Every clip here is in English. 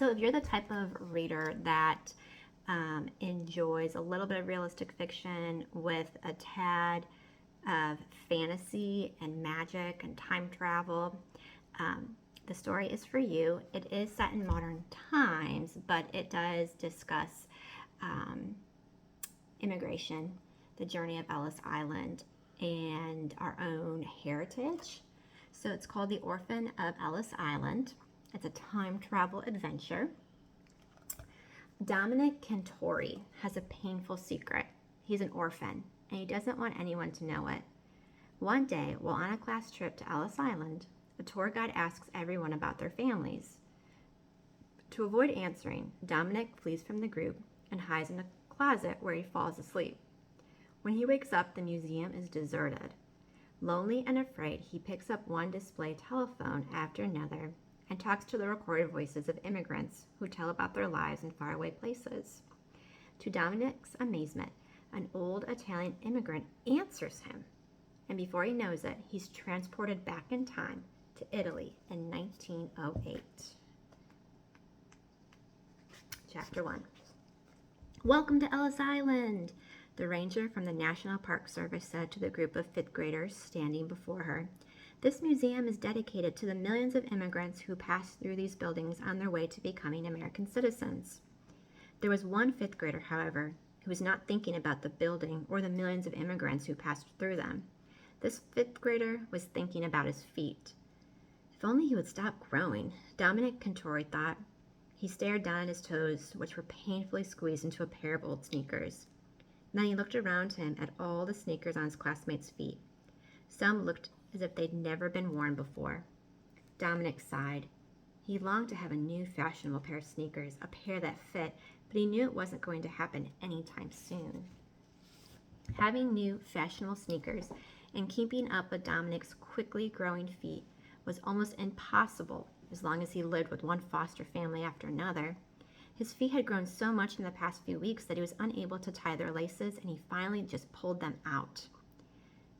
So, if you're the type of reader that enjoys a little bit of realistic fiction with a tad of fantasy and magic and time travel, um, the story is for you. It is set in modern times, but it does discuss um, immigration, the journey of Ellis Island, and our own heritage. So it's called The Orphan of Ellis Island. It's a time travel adventure. Dominic Cantori has a painful secret. He's an orphan, and he doesn't want anyone to know it. One day, while on a class trip to Ellis Island, a tour guide asks everyone about their families. To avoid answering, Dominic flees from the group and hides in a closet where he falls asleep. When he wakes up, the museum is deserted. Lonely and afraid, he picks up one display telephone after another and talks to the recorded voices of immigrants who tell about their lives in faraway places. To Dominic's amazement, an old Italian immigrant answers him, and before he knows it, he's transported back in time to Italy in 1908. Chapter 1. Welcome to Ellis Island, the ranger from the National Park Service said to the group of fifth graders standing before her. This museum is dedicated to the millions of immigrants who passed through these buildings on their way to becoming American citizens. There was one fifth grader, however, who was not thinking about the building or the millions of immigrants who passed through them. This fifth grader was thinking about his feet. If only he would stop growing, Dominic Cantori thought. He stared down at his toes, which were painfully squeezed into a pair of old sneakers. Then he looked around him at all the sneakers on his classmates' feet. Some looked as if they'd never been worn before. Dominic sighed. He longed to have a new fashionable pair of sneakers, a pair that fit, but he knew it wasn't going to happen anytime soon. Having new fashionable sneakers and keeping up with Dominic's quickly growing feet was almost impossible as long as he lived with one foster family after another. His feet had grown so much in the past few weeks that he was unable to tie their laces, and he finally just pulled them out.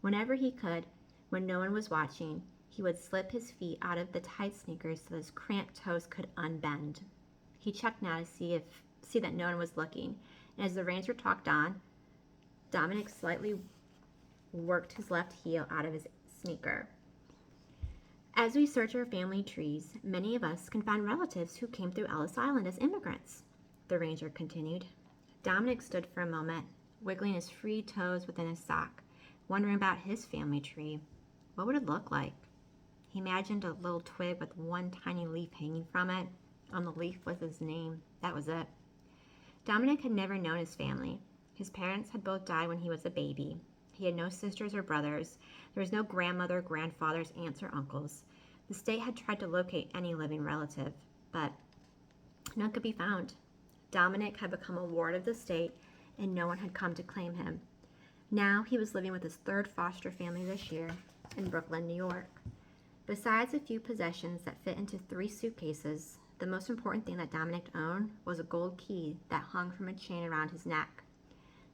Whenever he could, when no one was watching, he would slip his feet out of the tight sneakers so that his cramped toes could unbend. He checked now to see that no one was looking, and as the ranger talked on, Dominic slightly worked his left heel out of his sneaker. As we search our family trees, many of us can find relatives who came through Ellis Island as immigrants, the ranger continued. Dominic stood for a moment, wiggling his free toes within his sock, wondering about his family tree. What would it look like? He imagined a little twig with one tiny leaf hanging from it. On the leaf was his name. That was it. Dominic had never known his family. His parents had both died when he was a baby. He had no sisters or brothers. There was no grandmother, grandfathers, aunts, or uncles. The state had tried to locate any living relative, but none could be found. Dominic had become a ward of the state, and no one had come to claim him. Now he was living with his third foster family this year in Brooklyn, New York. Besides a few possessions that fit into 3 suitcases, the most important thing that Dominic owned was a gold key that hung from a chain around his neck.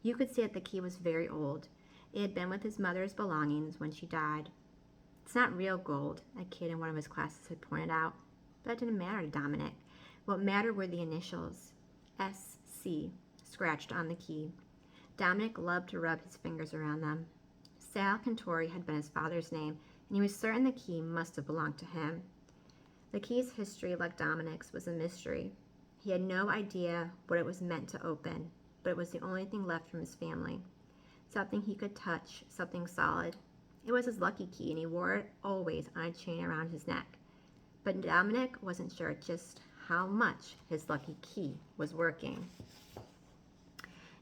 You could see that the key was very old. It had been with his mother's belongings when she died. It's not real gold, a kid in one of his classes had pointed out. But it didn't matter to Dominic. What mattered were the initials, SC, scratched on the key. Dominic loved to rub his fingers around them. Sal Cantori had been his father's name, and he was certain the key must have belonged to him. The key's history, like Dominic's, was a mystery. He had no idea what it was meant to open, but it was the only thing left from his family. Something he could touch, something solid. It was his lucky key, and he wore it always on a chain around his neck. But Dominic wasn't sure just how much his lucky key was working.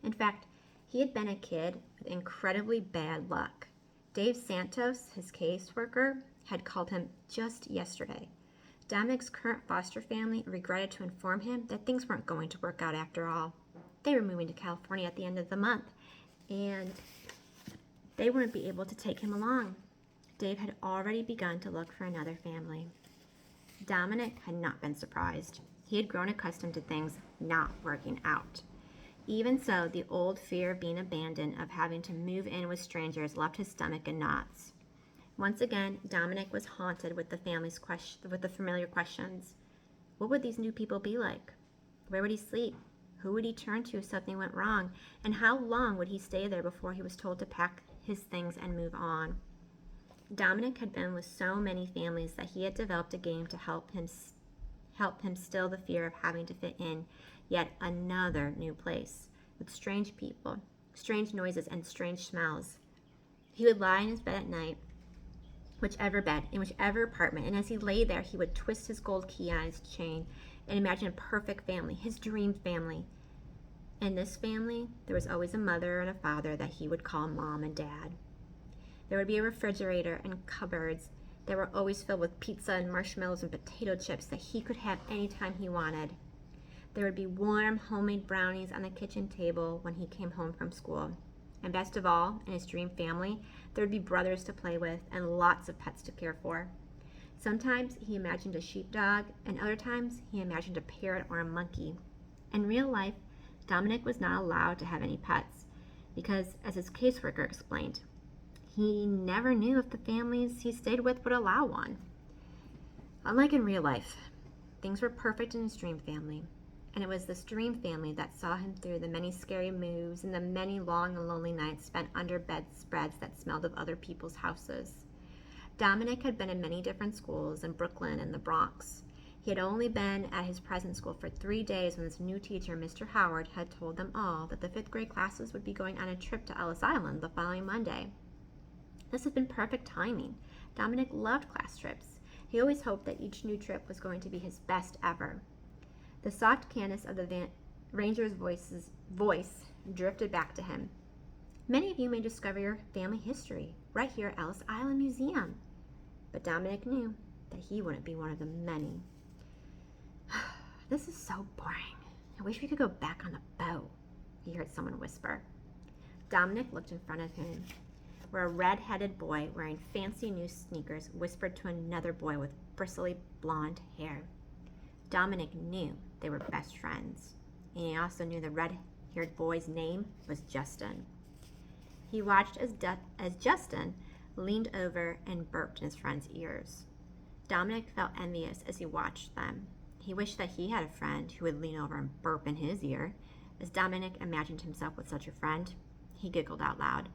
In fact, he had been a kid with incredibly bad luck. Dave Santos, his caseworker, had called him just yesterday. Dominic's current foster family regretted to inform him that things weren't going to work out after all. They were moving to California at the end of the month, and they wouldn't be able to take him along. Dave had already begun to look for another family. Dominic had not been surprised. He had grown accustomed to things not working out. Even so, the old fear of being abandoned, of having to move in with strangers, left his stomach in knots. Once again, Dominic was haunted with the familiar questions. What would these new people be like? Where would he sleep? Who would he turn to if something went wrong? And how long would he stay there before he was told to pack his things and move on? Dominic had been with so many families that he had developed a game to help him still the fear of having to fit in yet another new place with strange people, strange noises, and strange smells. He would lie in his bed at night, in whichever apartment, and as he lay there, he would twist his gold key on his chain and imagine a perfect family, his dream family. In this family, there was always a mother and a father that he would call Mom and Dad. There would be a refrigerator and cupboards that were always filled with pizza and marshmallows and potato chips that he could have anytime he wanted. There would be warm, homemade brownies on the kitchen table when he came home from school. And best of all, in his dream family, there would be brothers to play with and lots of pets to care for. Sometimes he imagined a sheepdog, and other times he imagined a parrot or a monkey. In real life, Dominic was not allowed to have any pets because, as his caseworker explained, he never knew if the families he stayed with would allow one. Unlike in real life, things were perfect in his dream family, and it was this dream family that saw him through the many scary moves and the many long and lonely nights spent under bedspreads that smelled of other people's houses. Dominic had been in many different schools in Brooklyn and the Bronx. He had only been at his present school for 3 days when his new teacher, Mr. Howard, had told them all that the 5th grade classes would be going on a trip to Ellis Island the following Monday. This had been perfect timing. Dominic loved class trips. He always hoped that each new trip was going to be his best ever. The soft cadence of the ranger's voice drifted back to him. Many of you may discover your family history right here at Ellis Island Museum. But Dominic knew that he wouldn't be one of the many. This is so boring. I wish we could go back on the boat, he heard someone whisper. Dominic looked in front of him, where a red-headed boy wearing fancy new sneakers whispered to another boy with bristly blonde hair. Dominic knew they were best friends, and he also knew the red-haired boy's name was Justin. He watched as Justin leaned over and burped in his friend's ears. Dominic felt envious as he watched them. He wished that he had a friend who would lean over and burp in his ear. As Dominic imagined himself with such a friend, he giggled out loud.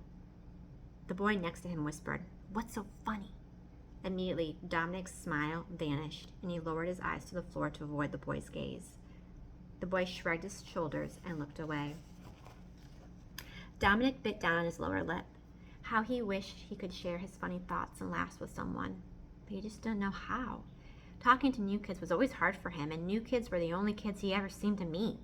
The boy next to him whispered, "What's so funny?" Immediately, Dominic's smile vanished, and he lowered his eyes to the floor to avoid the boy's gaze. The boy shrugged his shoulders and looked away. Dominic bit down on his lower lip. How he wished he could share his funny thoughts and laughs with someone, but he just didn't know how. Talking to new kids was always hard for him, and new kids were the only kids he ever seemed to meet.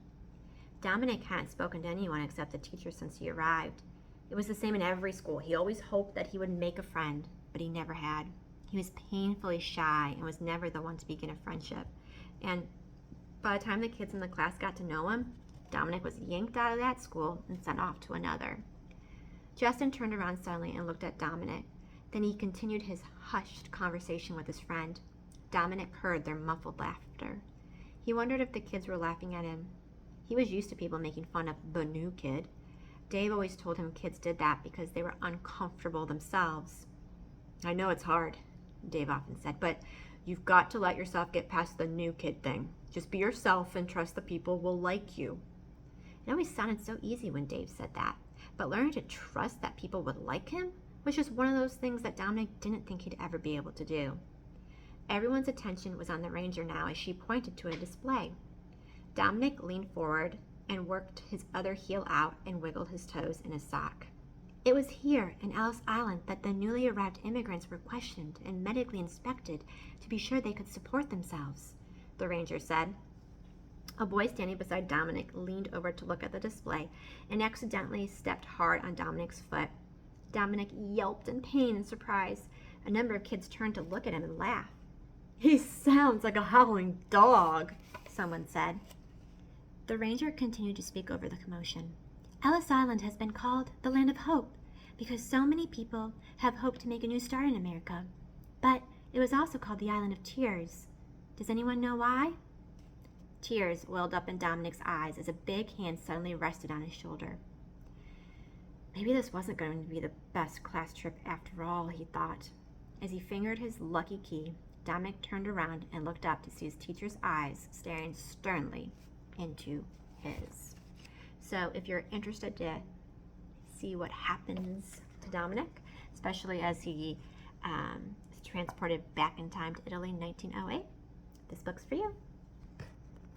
Dominic hadn't spoken to anyone except the teacher since he arrived. It was the same in every school. He always hoped that he would make a friend, but he never had. He was painfully shy and was never the one to begin a friendship. And by the time the kids in the class got to know him, Dominic was yanked out of that school and sent off to another. Justin turned around suddenly and looked at Dominic. Then he continued his hushed conversation with his friend. Dominic heard their muffled laughter. He wondered if the kids were laughing at him. He was used to people making fun of the new kid. Dave always told him kids did that because they were uncomfortable themselves. "I know it's hard," Dave often said, "but you've got to let yourself get past the new kid thing. Just be yourself and trust that people will like you." It always sounded so easy when Dave said that, but learning to trust that people would like him was just one of those things that Dominic didn't think he'd ever be able to do. Everyone's attention was on the ranger now as she pointed to a display. Dominic leaned forward and worked his other heel out and wiggled his toes in his sock. It was here in Ellis Island that the newly arrived immigrants were questioned and medically inspected to be sure they could support themselves, the ranger said. A boy standing beside Dominic leaned over to look at the display and accidentally stepped hard on Dominic's foot. Dominic yelped in pain and surprise. A number of kids turned to look at him and laugh. "He sounds like a howling dog," someone said. The ranger continued to speak over the commotion. "Ellis Island has been called the Land of Hope because so many people have hoped to make a new start in America. But it was also called the Island of Tears. Does anyone know why?" Tears welled up in Dominic's eyes as a big hand suddenly rested on his shoulder. Maybe this wasn't going to be the best class trip after all, he thought. As he fingered his lucky key, Dominic turned around and looked up to see his teacher's eyes staring sternly into his. So if you're interested to see what happens to Dominic, especially as he is transported back in time to Italy in 1908, this book's for you.